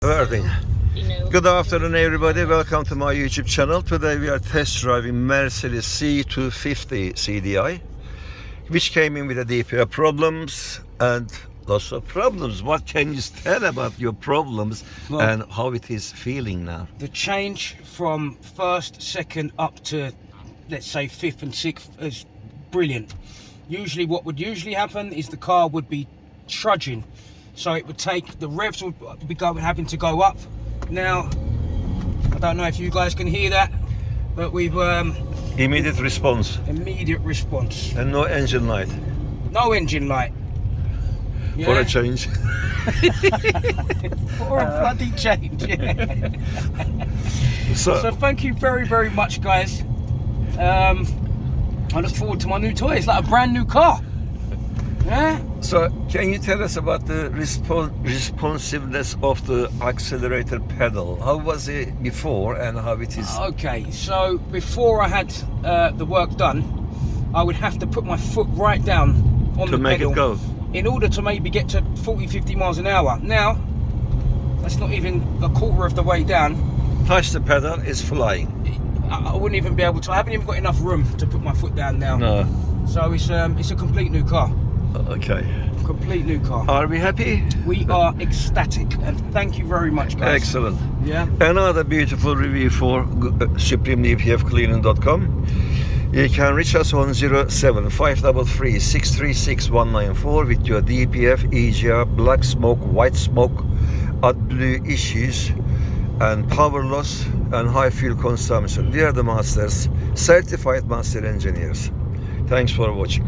Wording. Good afternoon everybody, welcome to my YouTube channel. Today we are test driving Mercedes C250 CDI, which came in with a DPR problems and lots of problems. What can you tell about your problems and how it is feeling now? The change from first, second up to, let's say, fifth and sixth is brilliant. Usually what would usually happen is the car would be trudging. So it would take, the revs would be having to go up. Now, I don't know if you guys can hear that, but we've... Immediate response. Immediate response. And no engine light. No engine light. Yeah. For a change. For a bloody change, yeah. So thank you very, very much, guys. I look forward to my new toy. It's like a brand new car. Yeah. So can you tell us about the responsiveness of the accelerator pedal? How was it before and how it is? Okay, so before I had the work done, I would have to put my foot right down on the pedal to make it go, in order to maybe get to 40-50 miles an hour. Now, that's not even a quarter of the way down. Touch the pedal, it's flying. I wouldn't even be able to. I haven't even got enough room to put my foot down now. No. So it's a complete new car. Okay. Complete new car. Are we happy? We are ecstatic, and thank you very much, guys. Excellent. Yeah. Another beautiful review for supremedpfcleaning.com. You can reach us on 07533 636 194 with your DPF, EGR, black smoke, white smoke, adblue issues, and power loss and high fuel consumption. We are the masters, certified master engineers. Thanks for watching.